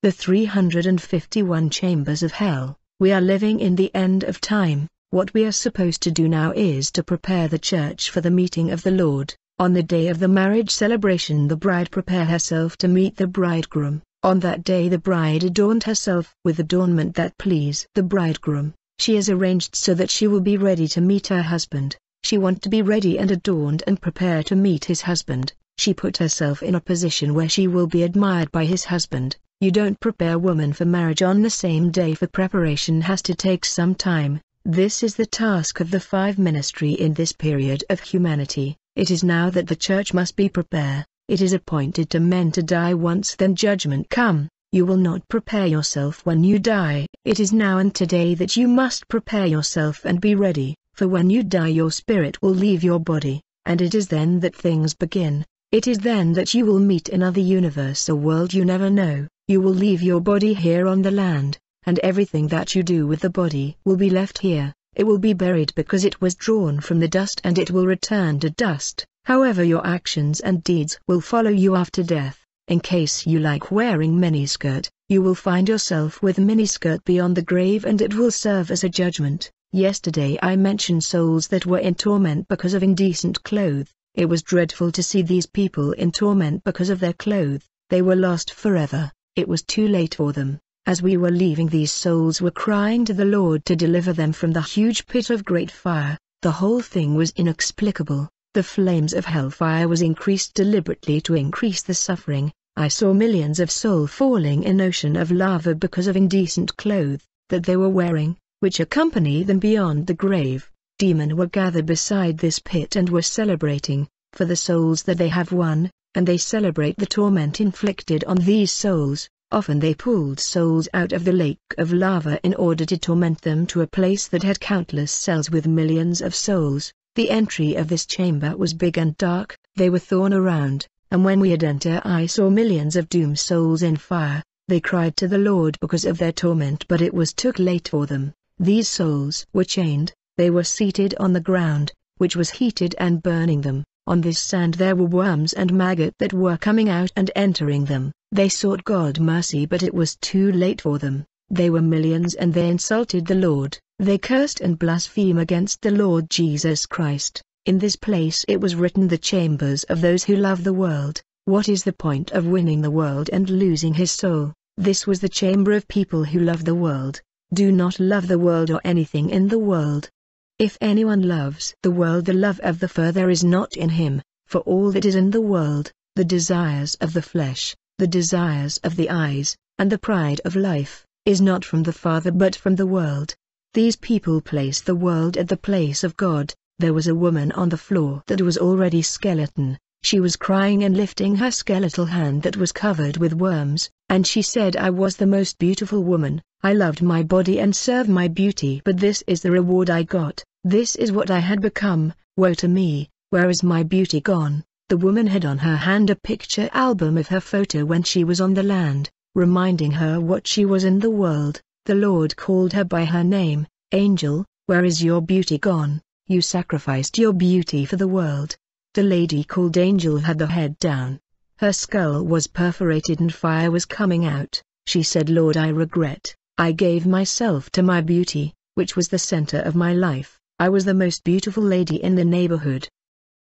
The 351 chambers of hell. We are living in the end of time. What we are supposed to do now is to prepare the church for the meeting of the Lord. On the day of the marriage celebration, the bride prepare herself to meet the bridegroom. On that day the bride adorned herself with adornment that please the bridegroom. She is arranged so that she will be ready to meet her husband. She wants to be ready and adorned and prepare to meet his husband. She put herself in a position where she will be admired by his husband. You don't prepare woman for marriage on the same day, for preparation has to take some time. This is the task of the five ministry in this period of humanity. It is now that the church must be prepared. It is appointed to men to die once, then judgment come. You will not prepare yourself when you die. It is now and today that you must prepare yourself and be ready, for when you die your spirit will leave your body, and it is then that things begin. It is then that you will meet another universe, a world you never know. You will leave your body here on the land, and everything that you do with the body will be left here. It will be buried because it was drawn from the dust, and it will return to dust. However, your actions and deeds will follow you after death. In case you like wearing miniskirt, you will find yourself with miniskirt beyond the grave, and it will serve as a judgment. Yesterday I mentioned souls that were in torment because of indecent clothes. It was dreadful to see these people in torment because of their clothes. They were lost forever. It was too late for them. As we were leaving, these souls were crying to the Lord to deliver them from the huge pit of great fire. The whole thing was inexplicable. The flames of hellfire was increased deliberately to increase the suffering. I saw millions of souls falling in ocean of lava because of indecent clothes that they were wearing, which accompany them beyond the grave. Demons were gathered beside this pit and were celebrating for the souls that they have won, and they celebrate the torment inflicted on these souls. Often they pulled souls out of the lake of lava in order to torment them to a place that had countless cells with millions of souls. The entry of this chamber was big and dark. They were thorn around, and when we had entered I saw millions of doomed souls in fire. They cried to the Lord because of their torment, but it was too late for them. These souls were chained. They were seated on the ground, which was heated and burning them. On this sand there were worms and maggots that were coming out and entering them. They sought God mercy, but it was too late for them. They were millions and they insulted the Lord. They cursed and blasphemed against the Lord Jesus Christ. In this place it was written, the chambers of those who love the world. What is the point of winning the world and losing his soul? This was the chamber of people who love the world. Do not love the world or anything in the world. If anyone loves the world, the love of the Father is not in him. For all that is in the world, the desires of the flesh, the desires of the eyes, and the pride of life, is not from the Father but from the world. These people place the world at the place of God. There was a woman on the floor that was already skeleton. She was crying and lifting her skeletal hand that was covered with worms, and she said, I was the most beautiful woman. I loved my body and served my beauty, but this is the reward I got. This is what I had become. Woe to me, where is my beauty gone? The woman had on her hand a picture album of her photo when she was on the land, reminding her what she was in the world. The Lord called her by her name. Angel, where is your beauty gone? You sacrificed your beauty for the world. The lady called Angel had the head down. Her skull was perforated and fire was coming out. She said, Lord, I regret. I gave myself to my beauty, which was the center of my life. I was the most beautiful lady in the neighborhood.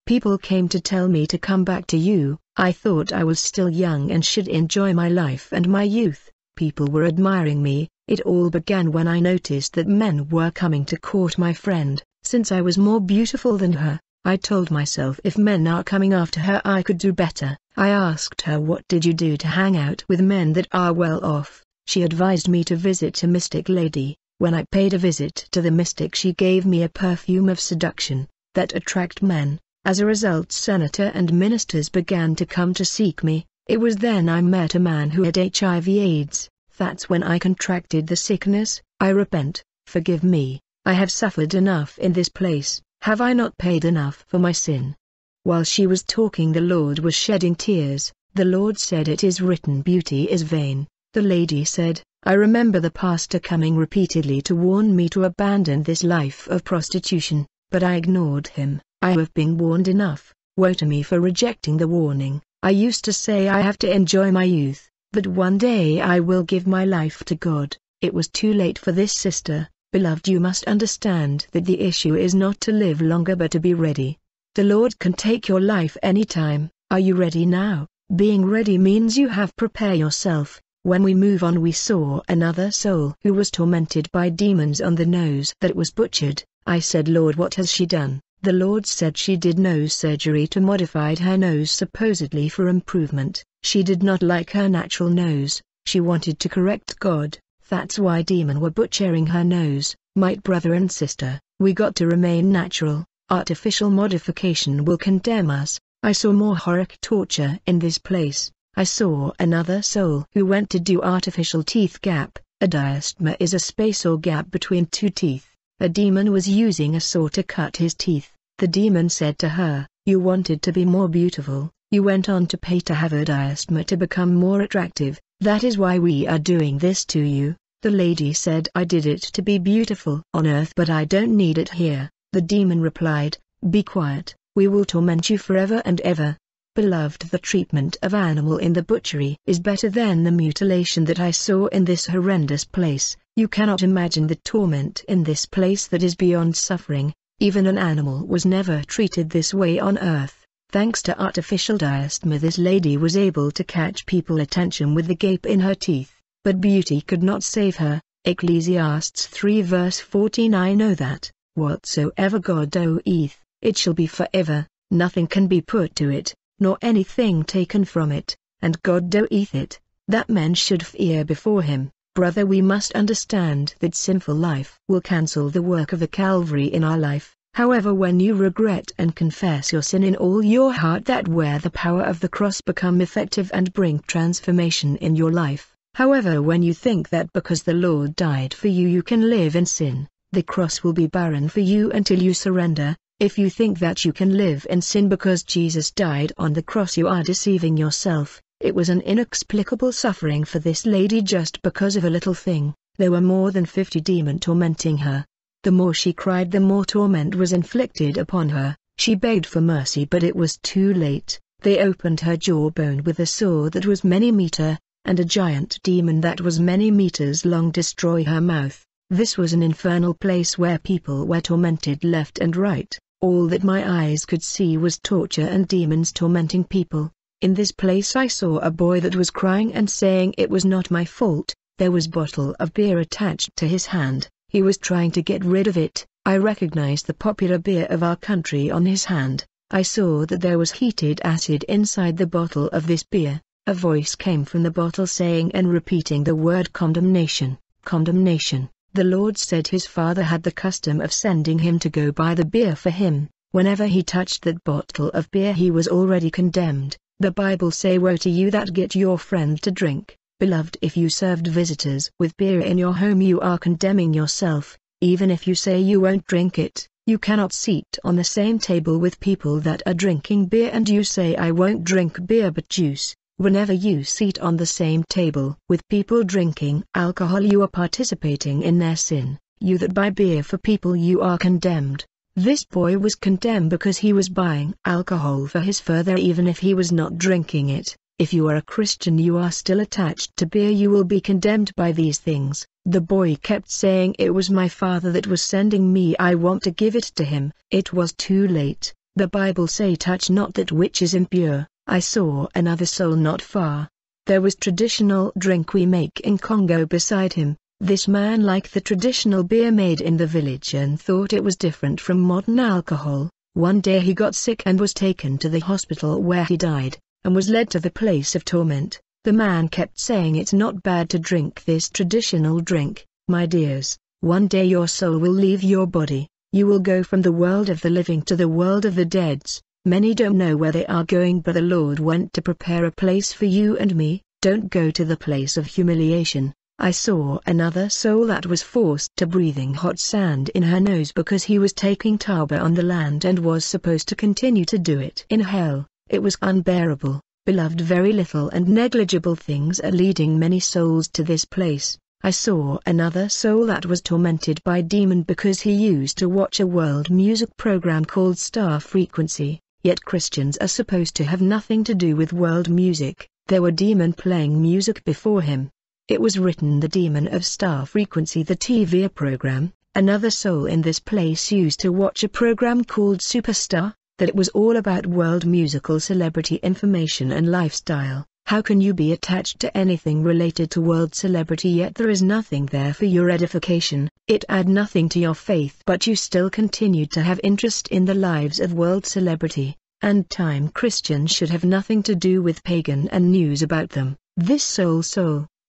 People came to tell me to come back to you. I thought I was still young and should enjoy my life and my youth. People were admiring me. It all began when I noticed that men were coming to court my friend. Since I was more beautiful than her, I told myself, if men are coming after her, I could do better. I asked her, what did you do to hang out with men that are well off? She advised me to visit a mystic lady. When I paid a visit to the mystic, she gave me a perfume of seduction that attracted men. As a result, senator and ministers began to come to seek me. It was then I met a man who had HIV/AIDS. That's when I contracted the sickness. I repent. Forgive me. I have suffered enough in this place. Have I not paid enough for my sin? While she was talking, the Lord was shedding tears. The Lord said, it is written, beauty is vain. The lady said, I remember the pastor coming repeatedly to warn me to abandon this life of prostitution, but I ignored him. I have been warned enough. Woe to me for rejecting the warning. I used to say I have to enjoy my youth, But one day I will give my life to God. It was too late for this sister. Beloved, you must understand that the issue is not to live longer but to be ready. The Lord can take your life anytime. Are you ready now? Being ready means you have prepared yourself. When we move on, we saw another soul who was tormented by demons on the nose that was butchered. I said, Lord, what has she done? The Lord said she did nose surgery to modify her nose supposedly for improvement. She did not like her natural nose. She wanted to correct God. That's why demons were butchering her nose. My brother and sister, we got to remain natural. Artificial modification will condemn us. I saw more horrific torture in this place. I saw another soul who went to do artificial teeth gap. A diastema is a space or gap between two teeth. A demon was using a saw to cut his teeth. The demon said to her, you wanted to be more beautiful. You went on to pay to have a diastema to become more attractive. That is why we are doing this to you. The lady said, I did it to be beautiful on earth, but I don't need it here. The demon replied, be quiet, we will torment you forever and ever. Beloved, the treatment of animal in the butchery is better than the mutilation that I saw in this horrendous place. You cannot imagine the torment in this place that is beyond suffering. Even an animal was never treated this way on earth. Thanks to artificial diastema, this lady was able to catch people's attention with the gape in her teeth, but beauty could not save her. Ecclesiastes 3 verse 14. I know that, whatsoever God doeth, it shall be forever, nothing can be put to it, nor anything taken from it, and God doeth it, that men should fear before him. Brother, we must understand that sinful life will cancel the work of the Calvary in our life. However, when you regret and confess your sin in all your heart, that where the power of the cross become effective and bring transformation in your life. However, when you think that because the Lord died for you, you can live in sin, the cross will be barren for you until you surrender. If you think that you can live in sin because Jesus died on the cross, you are deceiving yourself. It was an inexplicable suffering for this lady just because of a little thing. There were more than 50 demons tormenting her. The more she cried, the more torment was inflicted upon her. She begged for mercy, but it was too late. They opened her jawbone with a saw that was many meters, and a giant demon that was many meters long destroyed her mouth. This was an infernal place where people were tormented left and right. All that my eyes could see was torture and demons tormenting people. In this place I saw a boy that was crying and saying it was not my fault. There was a bottle of beer attached to his hand. He was trying to get rid of it. I recognized the popular beer of our country on his hand. I saw that there was heated acid inside the bottle of this beer. A voice came from the bottle saying and repeating the word condemnation, condemnation. The Lord said his father had the custom of sending him to go buy the beer for him. Whenever he touched that bottle of beer, he was already condemned. The Bible say, woe to you that get your friend to drink. Beloved, if you served visitors with beer in your home, you are condemning yourself. Even if you say you won't drink it, you cannot sit on the same table with people that are drinking beer and you say, I won't drink beer but juice. Whenever you sit on the same table with people drinking alcohol, you are participating in their sin. You that buy beer for people, you are condemned. This boy was condemned because he was buying alcohol for his father even if he was not drinking it. If you are a Christian, you are still attached to beer, you will be condemned by these things. The boy kept saying, it was my father that was sending me, I want to give it to him. It was too late. The Bible say, touch not that which is impure. I saw another soul not far. There was traditional drink we make in Congo beside him. This man liked the traditional beer made in the village and thought it was different from modern alcohol. One day he got sick and was taken to the hospital where he died, and was led to the place of torment. The man kept saying, it's not bad to drink this traditional drink. My dears, one day your soul will leave your body. You will go from the world of the living to the world of the dead. Many don't know where they are going, but the Lord went to prepare a place for you and me. Don't go to the place of humiliation. I saw another soul that was forced to breathing hot sand in her nose because he was taking taba on the land and was supposed to continue to do it in hell. It was unbearable. Beloved, very little and negligible things are leading many souls to this place. I saw another soul that was tormented by demon because he used to watch a world music program called Star Frequency. Yet Christians are supposed to have nothing to do with world music. There were demon playing music before him. It was written the demon of Star Frequency, the TV program. Another soul in this place used to watch a program called Superstar, that it was all about world musical celebrity information and lifestyle. How can you be attached to anything related to world celebrity yet there is nothing there for your edification? It add nothing to your faith, but you still continued to have interest in the lives of world celebrity, and time Christians should have nothing to do with pagan and news about them. This soul,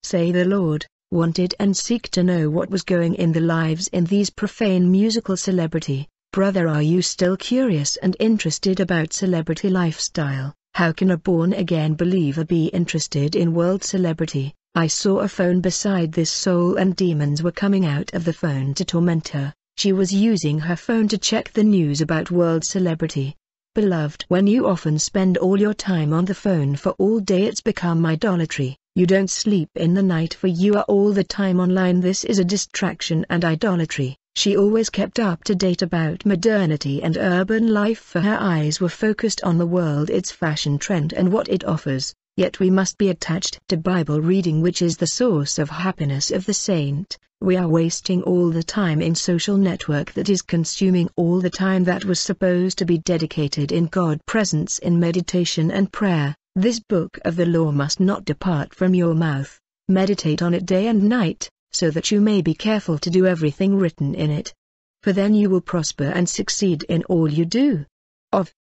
say the Lord, wanted and seek to know what was going in the lives in these profane musical celebrity. Brother, are you still curious and interested about celebrity lifestyle? How can a born-again believer be interested in world celebrity? I saw a phone beside this soul and demons were coming out of the phone to torment her. She was using her phone to check the news about world celebrity. Beloved, when you often spend all your time on the phone for all day, it's become idolatry. You don't sleep in the night for you are all the time online. This is a distraction and idolatry. She always kept up to date about modernity and urban life, for her eyes were focused on the world, its fashion trend and what it offers. Yet we must be attached to Bible reading, which is the source of happiness of the saint. We are wasting all the time in social network that is consuming all the time that was supposed to be dedicated in God's presence in meditation and prayer. This book of the law must not depart from your mouth. Meditate on it day and night, so that you may be careful to do everything written in it. For then you will prosper and succeed in all you do. Of